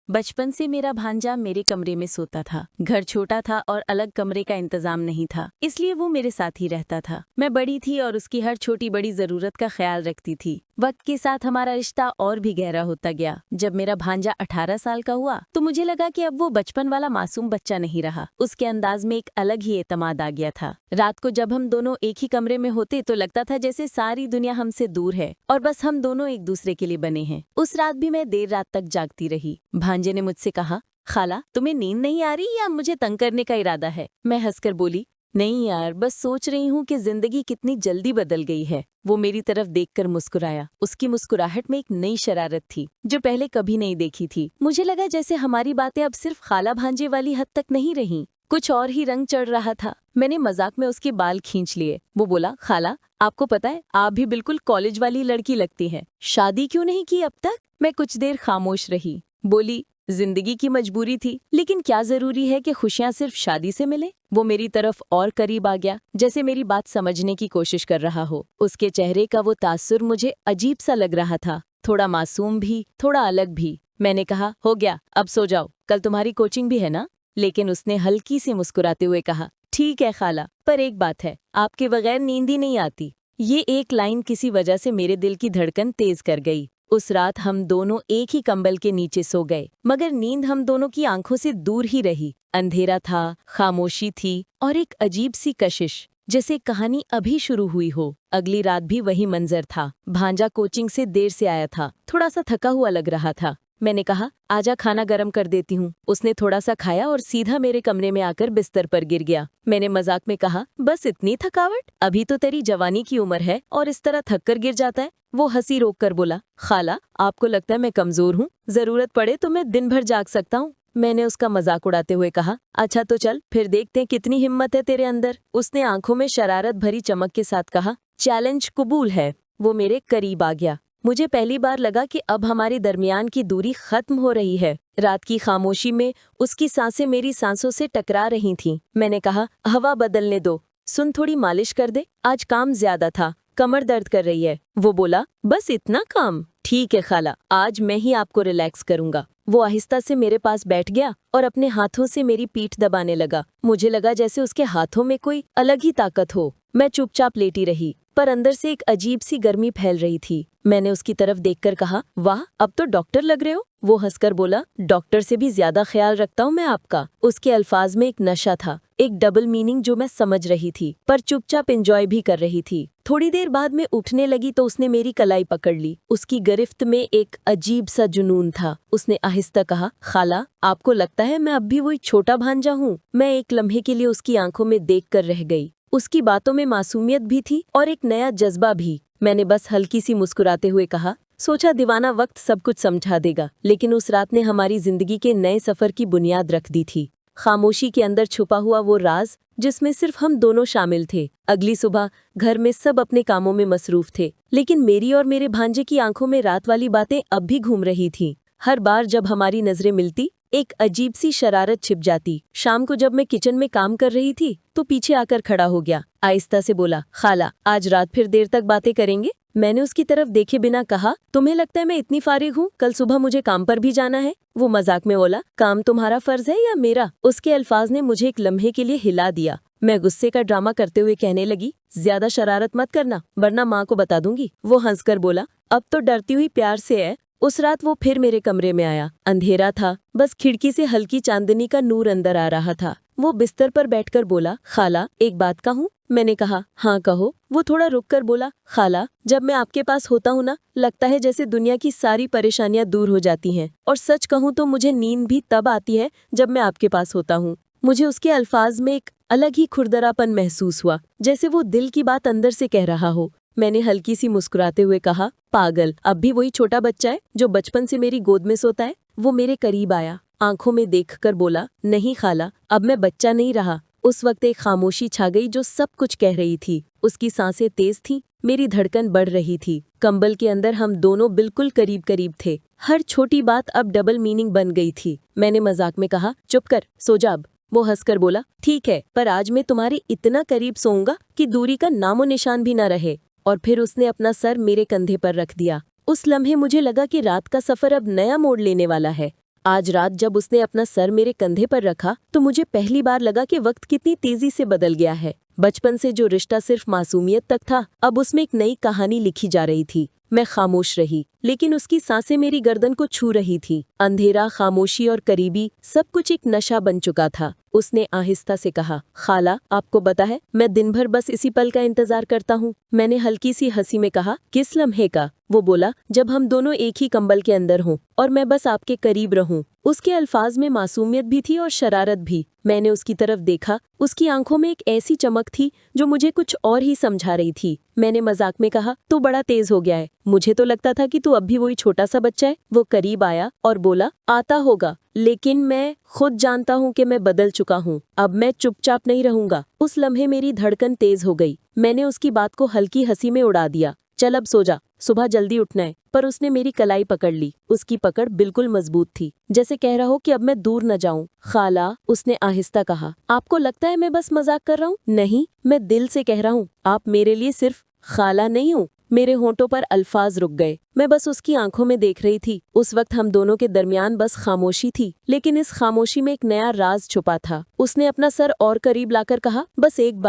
बचपन से मेरा भांजा मेरे कमरे में सोता था। घर छोटा था और अलग कमरे का इंतजाम नहीं था, इसलिए वो मेरे साथ ही रहता था। मैं बड़ी थी और उसकी हर छोटी बड़ी जरूरत का ख्याल रखती थी। वक्त के साथ हमारा रिश्ता और भी गहरा होता गया। जब मेरा भांजा 18 साल का हुआ तो मुझे लगा कि अब वो बचपन वाला मासूम बच्चा नहीं रहा। उसके अंदाज में एक अलग ही एतमाद आ गया था। रात को जब हम दोनों एक ही कमरे में होते तो लगता था जैसे सारी दुनिया हमसे दूर है और बस हम दोनों एक दूसरे के लिए बने हैं। उस रात भी मैं देर रात तक जागती रही। भांजे ने मुझसे कहा, खाला तुम्हें नींद नहीं आ रही या मुझे तंग करने का इरादा है? मैं हंसकर बोली, नहीं यार, बस सोच रही हूँ कि जिंदगी कितनी जल्दी बदल गई है। वो मेरी तरफ देखकर मुस्कुराया। उसकी मुस्कुराहट में एक नई शरारत थी जो पहले कभी नहीं देखी थी। मुझे लगा जैसे हमारी बातें अब सिर्फ खाला भांजे वाली हद तक नहीं रहीं, कुछ और ही रंग चढ़ रहा था। मैंने मजाक में उसके बाल खींच लिए। वो बोला, खाला आपको पता है आप भी बिल्कुल कॉलेज वाली लड़की लगती हैं। शादी क्यों नहीं की अब तक? मैं कुछ देर खामोश रही। बोली, जिंदगी की मजबूरी थी, लेकिन क्या जरूरी है कि खुशियां सिर्फ शादी से मिले? वो मेरी तरफ और करीब आ गया, जैसे मेरी बात समझने की कोशिश कर रहा हो। उसके चेहरे का वो तासुर मुझे अजीब सा लग रहा था, थोड़ा मासूम भी, थोड़ा अलग भी। मैंने कहा, हो गया, अब सो जाओ, कल तुम्हारी कोचिंग भी है ना? लेकिन उसने हल्की सी मुस्कुराते हुए कहा, ठीक है खाला, पर एक बात है, आपके बगैर नींद ही नहीं आती। ये एक लाइन किसी वजह से मेरे दिल की धड़कन तेज कर गई। उस रात हम दोनों एक ही कंबल के नीचे सो गए, मगर नींद हम दोनों की आंखों से दूर ही रही। अंधेरा था, खामोशी थी और एक अजीब सी कशिश, जैसे कहानी अभी शुरू हुई हो। अगली रात भी वही मंजर था। भांजा कोचिंग से देर से आया था, थोड़ा सा थका हुआ लग रहा था। मैंने कहा, आजा खाना गरम कर देती हूँ। उसने थोड़ा सा खाया और सीधा मेरे कमरे में आकर बिस्तर पर गिर गया। मैंने मजाक में कहा, बस इतनी थकावट? अभी तो तेरी जवानी की उम्र है और इस तरह थक कर गिर जाता है? वो हंसी रोक कर बोला, खाला आपको लगता है मैं कमजोर हूँ? जरूरत पड़े तो मैं दिन भर जाग सकता हूँ। मैंने उसका मजाक उड़ाते हुए कहा, अच्छा तो चल फिर देखते हैं कितनी हिम्मत है तेरे अंदर। उसने आंखों में शरारत भरी चमक के साथ कहा, चैलेंज कबूल है। वो मेरे करीब आ गया। मुझे पहली बार लगा कि अब हमारे दरमियान की दूरी खत्म हो रही है। रात की खामोशी में उसकी सांसें मेरी सांसों से टकरा रही थीं। मैंने कहा, हवा बदलने दो, सुन थोड़ी मालिश कर दे, आज काम ज्यादा था, कमर दर्द कर रही है। वो बोला, बस इतना काम? ठीक है खाला, आज मैं ही आपको रिलैक्स करूंगा। वो आहिस्ता से मेरे पास बैठ गया और अपने हाथों से मेरी पीठ दबाने लगा। मुझे लगा जैसे उसके हाथों में कोई अलग ही ताकत हो। मैं चुपचाप लेटी रही, पर अंदर से एक अजीब सी गर्मी फैल रही थी। मैंने उसकी तरफ देखकर कहा, वाह अब तो डॉक्टर लग रहे हो। वो हंसकर बोला, डॉक्टर से भी ज्यादा ख्याल रखता हूँ मैं आपका। उसके अल्फाज में एक नशा था, एक डबल मीनिंग जो मैं समझ रही थी, पर चुपचाप एंजॉय भी कर रही थी। थोड़ी देर बाद मैं उठने लगी तो उसने मेरी कलाई पकड़ ली। उसकी गिरफ्त में एक अजीब सा जुनून था। उसने आहिस्ता कहा, खाला आपको लगता है मैं अब भी वही छोटा भांजा हूँ? मैं एक लम्हे के लिए उसकी आंखों में देख कर रह गई। उसकी बातों में मासूमियत भी थी और एक नया जज्बा भी। मैंने बस हल्की सी मुस्कुराते हुए कहा, सोचा दीवाना वक्त सब कुछ समझा देगा। लेकिन उस रात ने हमारी जिंदगी के नए सफर की बुनियाद रख दी थी। खामोशी के अंदर छुपा हुआ वो राज जिसमें सिर्फ हम दोनों शामिल थे। अगली सुबह घर में सब अपने कामों में मसरूफ थे, लेकिन मेरी और मेरे भांजे की आंखों में रात वाली बातें अब भी घूम रही थीं। हर बार जब हमारी नजरें मिलती एक अजीब सी शरारत छिप जाती। शाम को जब मैं किचन में काम कर रही थी तो पीछे आकर खड़ा हो गया। आहिस्ता से बोला, खाला आज रात फिर देर तक बातें करेंगे? मैंने उसकी तरफ देखे बिना कहा, तुम्हें लगता है मैं इतनी फारिग हूँ? कल सुबह मुझे काम पर भी जाना है। वो मजाक में बोला, काम तुम्हारा फर्ज है या मेरा? उसके अल्फाज ने मुझे एक लम्हे के लिए हिला दिया। मैं गुस्से का ड्रामा करते हुए कहने लगी, ज्यादा शरारत मत करना वरना माँ को बता दूंगी। वो हंसकर बोला, अब तो डरती हुई प्यार से है। उस रात वो फिर मेरे कमरे में आया। अंधेरा था, बस खिड़की से हल्की चांदनी का नूर अंदर आ रहा था। वो बिस्तर पर बैठकर बोला, खाला एक बात कहूँ? मैंने कहा, हाँ कहो। वो थोड़ा रुककर बोला, खाला जब मैं आपके पास होता हूँ ना, लगता है जैसे दुनिया की सारी परेशानियां दूर हो जाती हैं। और सच कहूँ तो मुझे नींद भी तब आती है जब मैं आपके पास होता हूँ। मुझे उसके अल्फाज में एक अलग ही खुरदरापन महसूस हुआ, जैसे वो दिल की बात अंदर से कह रहा हो। मैंने हल्की सी मुस्कुराते हुए कहा, पागल, अब भी वही छोटा बच्चा है जो बचपन से मेरी गोद में सोता है। वो मेरे करीब आया, आंखों में देखकर बोला, नहीं खाला अब मैं बच्चा नहीं रहा। उस वक्त एक खामोशी छा गई जो सब कुछ कह रही थी। उसकी सांसें तेज थीं, मेरी धड़कन बढ़ रही थी। कंबल के अंदर हम दोनों बिल्कुल करीब करीब थे। हर छोटी बात अब डबल मीनिंग बन गई थी। मैंने मजाक में कहा, चुप कर, सो जा अब। वो हंसकर बोला, ठीक है, पर आज मैं तुम्हारे इतना करीब सोऊंगा कि दूरी का नामो निशान भी न रहे। और फिर उसने अपना सर मेरे कंधे पर रख दिया। उस लम्हे मुझे लगा कि रात का सफर अब नया मोड़ लेने वाला है। आज रात जब उसने अपना सर मेरे कंधे पर रखा तो मुझे पहली बार लगा कि वक्त कितनी तेजी से बदल गया है। बचपन से जो रिश्ता सिर्फ मासूमियत तक था, अब उसमें एक नई कहानी लिखी जा रही थी। मैं खामोश रही, लेकिन उसकी सांसें मेरी गर्दन को छू रही थी। अंधेरा, खामोशी और करीबी, सब कुछ एक नशा बन चुका था। उसने आहिस्ता से कहा, खाला, आपको पता है, मैं दिन भर बस इसी पल का इंतजार करता हूँ। मैंने हल्की सी हंसी में कहा, किस लम्हे का? वो बोला, जब हम दोनों एक ही कंबल के अंदर हों और मैं बस आपके करीब रहूं। उसके अल्फाज में मासूमियत भी थी और शरारत भी। मैंने उसकी तरफ देखा, उसकी आंखों में एक ऐसी चमक थी जो मुझे कुछ और ही समझा रही थी। मैंने मजाक में कहा, तू बड़ा तेज हो गया है, मुझे तो लगता था कि तू अब भी वही छोटा सा बच्चा है। वो करीब आया और बोला, आता होगा, लेकिन मैं खुद जानता हूँ कि मैं बदल चुका हूँ। अब मैं चुपचाप नहीं रहूंगा। उस लम्हे मेरी धड़कन तेज हो गई। मैंने उसकी बात को हल्की हंसी में उड़ा दिया, चल अब सो जा, सुबह जल्दी उठना है। पर उसने मेरी कलाई पकड़ ली। उसकी पकड़ बिल्कुल मजबूत थी, जैसे कह रहा हो कि अब मैं दूर न जाऊं। खाला, उसने आहिस्ता कहा, आपको लगता है मैं बस मजाक कर रहा हूँ? नहीं, मैं दिल से कह रहा हूँ। आप मेरे लिए सिर्फ खाला नहीं हो। मेरे होंठों पर अल्फाज रुक गए। मैं बस उसकी आंखों में देख रही थी। उस वक्त हम दोनों के दरमियान बस खामोशी थी, लेकिन इस खामोशी में एक नया राज छुपा था। उसने अपना सर और करीब लाकर कहा, बस एक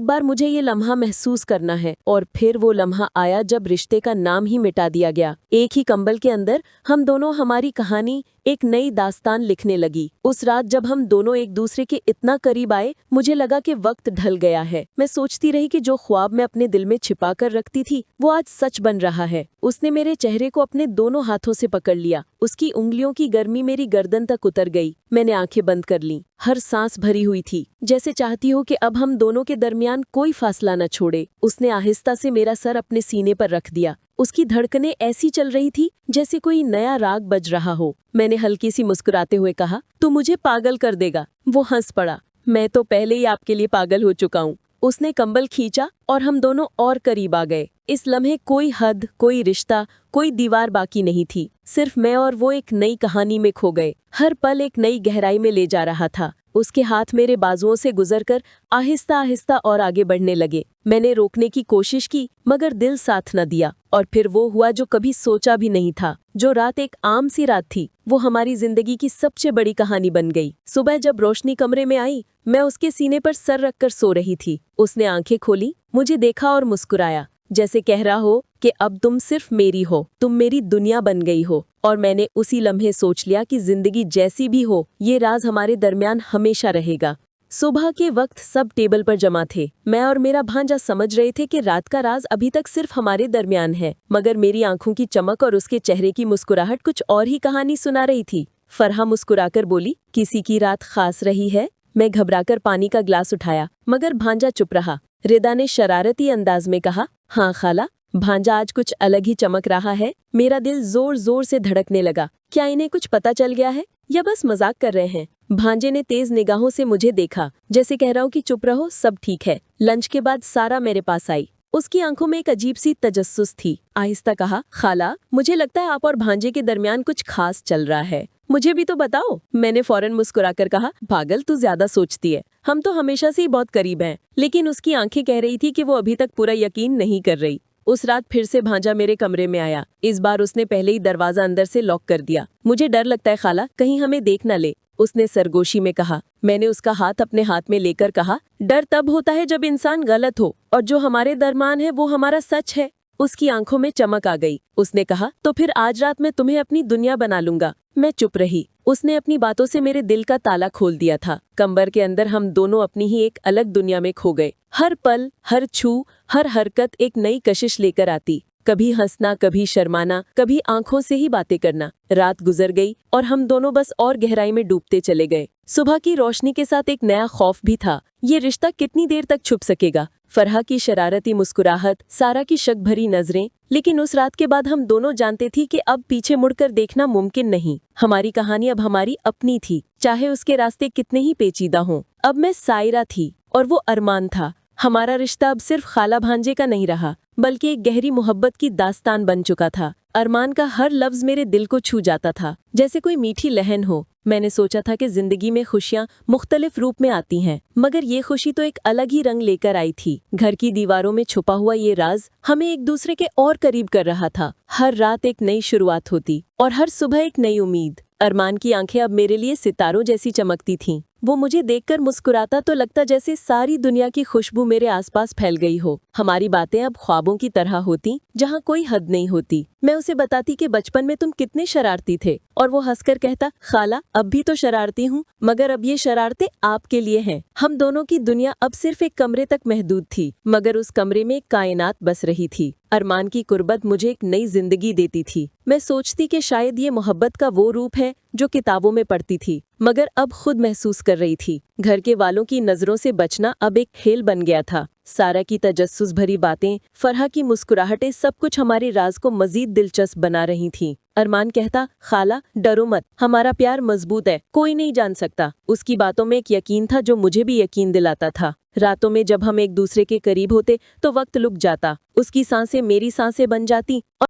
बार मुझे ये लम्हा महसूस करना है। और फिर वो लम्हा आया जब रिश्ते का नाम ही मिटा दिया गया। एक ही कंबल के अंदर हम दोनों हमारी कहानी, एक नई दास्तान लिखने लगी। उस रात जब हम दोनों एक दूसरे के इतना करीब आए, मुझे लगा कि वक्त ढल गया है। मैं सोचती रही कि जो ख्वाब मैं अपने दिल में छिपा कर रखती थी, वो आज सच बन रहा है। उसने मेरे चेहरे को अपने दोनों हाथों से पकड़ लिया। उसकी उंगलियों की गर्मी मेरी गर्दन तक उतर गई। मैंने आंखें बंद कर लीं। हर सांस भरी हुई थी, जैसे चाहती हो कि अब हम दोनों के दरमियान कोई फासला न छोड़े। उसने आहिस्ता से मेरा सर अपने सीने पर रख दिया। उसकी धड़कनें ऐसी चल रही थी जैसे कोई नया राग बज रहा हो। मैंने हल्की सी मुस्कुराते हुए कहा, तू मुझे पागल कर देगा। वो हंस पड़ा, मैं तो पहले ही आपके लिए पागल हो चुका हूँ। उसने कंबल खींचा और हम दोनों और करीब आ गए। इस लम्हे कोई हद, कोई रिश्ता, कोई दीवार बाकी नहीं थी। सिर्फ मैं और वो एक नई कहानी में खो गए। हर पल एक नई गहराई में ले जा रहा था। उसके हाथ मेरे बाजुओं से गुजरकर आहिस्ता आहिस्ता और आगे बढ़ने लगे। मैंने रोकने की कोशिश की, मगर दिल साथ न दिया। और फिर वो हुआ जो कभी सोचा भी नहीं था। जो रात एक आम सी रात थी, वो हमारी जिंदगी की सबसे बड़ी कहानी बन गई। सुबह जब रोशनी कमरे में आई, मैं उसके सीने पर सर रखकर सो रही थी। उसने आंखें खोली, मुझे देखा और मुस्कुराया, जैसे कह रहा हो कि अब तुम सिर्फ मेरी हो, तुम मेरी दुनिया बन गई हो। और मैंने उसी लम्हे सोच लिया कि जिंदगी जैसी भी हो, ये राज हमारे दरमियान हमेशा रहेगा। सुबह के वक्त सब टेबल पर जमा थे। मैं और मेरा भांजा समझ रहे थे कि रात का राज अभी तक सिर्फ हमारे दरमियान है, मगर मेरी आंखों की चमक और उसके चेहरे की मुस्कुराहट कुछ और ही कहानी सुना रही थी। फरहा मुस्कुराकर बोली, किसी की रात खास रही है? मैं घबराकर पानी का ग्लास उठाया, मगर भांजा चुप रहा। रिदा ने शरारती अंदाज में कहा, हाँ खाला, भांजा आज कुछ अलग ही चमक रहा है। मेरा दिल जोर जोर से धड़कने लगा। क्या इन्हें कुछ पता चल गया है या बस मजाक कर रहे हैं? भांजे ने तेज निगाहों से मुझे देखा, जैसे कह रहा हूँ कि चुप रहो, सब ठीक है। लंच के बाद सारा मेरे पास आई। उसकी आंखों में एक अजीब सी तजस्सुस थी। आहिस्ता कहा, खाला, मुझे लगता है आप और भांजे के दरमियान कुछ खास चल रहा है। मुझे भी तो बताओ। मैंने फौरन मुस्कुराकर कहा, पागल, तू ज्यादा सोचती है, हम तो हमेशा से ही बहुत करीब हैं। लेकिन उसकी आंखें कह रही थी कि वो अभी तक पूरा यकीन नहीं कर रही। उस रात फिर से भांजा मेरे कमरे में आया। इस बार उसने पहले ही दरवाजा अंदर से लॉक कर दिया। मुझे डर लगता है खाला, कहीं हमें देख न ले, उसने सरगोशी में कहा। मैंने उसका हाथ अपने हाथ में लेकर कहा, डर तब होता है जब इंसान गलत हो, और जो हमारे दरमियान है वो हमारा सच है। उसकी आंखों में चमक आ गई। उसने कहा, तो फिर आज रात मैं तुम्हें अपनी दुनिया बना लूंगा। मैं चुप रही। उसने अपनी बातों से मेरे दिल का ताला खोल दिया था। कंबर के अंदर हम दोनों अपनी ही एक अलग दुनिया में खो गए। हर पल, हर छू, हर हरकत एक नई कशिश लेकर आती। कभी हंसना, कभी शर्माना, कभी आंखों से ही बातें करना। रात गुजर गई और हम दोनों बस और गहराई में डूबते चले गए। सुबह की रोशनी के साथ एक नया खौफ भी था। ये रिश्ता कितनी देर तक छुप सकेगा? फरहा की शरारती मुस्कुराहट, सारा की शक भरी नजरें। लेकिन उस रात के बाद हम दोनों जानते थी कि अब पीछे मुड़कर देखना मुमकिन नहीं। हमारी कहानी अब हमारी अपनी थी, चाहे उसके रास्ते कितने ही पेचीदा हों। अब मैं सायरा थी और वो अरमान था। हमारा रिश्ता अब सिर्फ खाला भांजे का नहीं रहा, बल्कि एक गहरी मोहब्बत की दास्तान बन चुका था। अरमान का हर लफ्ज मेरे दिल को छू जाता था, जैसे कोई मीठी लहन हो। मैंने सोचा था कि जिंदगी में खुशियां मुख्तलिफ रूप में आती हैं, मगर ये खुशी तो एक अलग ही रंग लेकर आई थी। घर की दीवारों में छुपा हुआ ये राज हमें एक दूसरे के और करीब कर रहा था। हर रात एक नई शुरुआत होती और हर सुबह एक नई उम्मीद। अरमान की आंखें अब मेरे लिए सितारों जैसी चमकती थीं। वो मुझे देखकर मुस्कुराता तो लगता जैसे सारी दुनिया की खुशबू मेरे आसपास फैल गई हो। हमारी बातें अब ख्वाबों की तरह होती, जहाँ कोई हद नहीं होती। मैं उसे बताती कि बचपन में तुम कितने शरारती थे, और वो हंसकर कहता, खाला अब भी तो शरारती हूँ, मगर अब ये शरारतें आपके लिए हैं। हम दोनों की दुनिया अब सिर्फ एक कमरे तक महदूद थी, मगर उस कमरे में कायनात बस रही थी। अरमान की कुर्बत मुझे एक नई जिंदगी देती थी। मैं सोचती कि शायद ये मोहब्बत का वो रूप है जो किताबों में पढ़ती थी, मगर अब खुद महसूस कर रही थी। घर के वालों की नजरों से बचना अब एक खेल बन गया था। सारा की तजस्सुस भरी बातें, फरहा की मुस्कुराहटें, सब कुछ हमारे राज को मजीद दिलचस्प बना रही थीं। अरमान कहता, खाला डरो मत, हमारा प्यार मजबूत है, कोई नहीं जान सकता। उसकी बातों में एक यकीन था जो मुझे भी यकीन दिलाता था। रातों में जब हम एक दूसरे के करीब होते तो वक्त लुक जाता, उसकी सांसें मेरी सांसें बन जाती और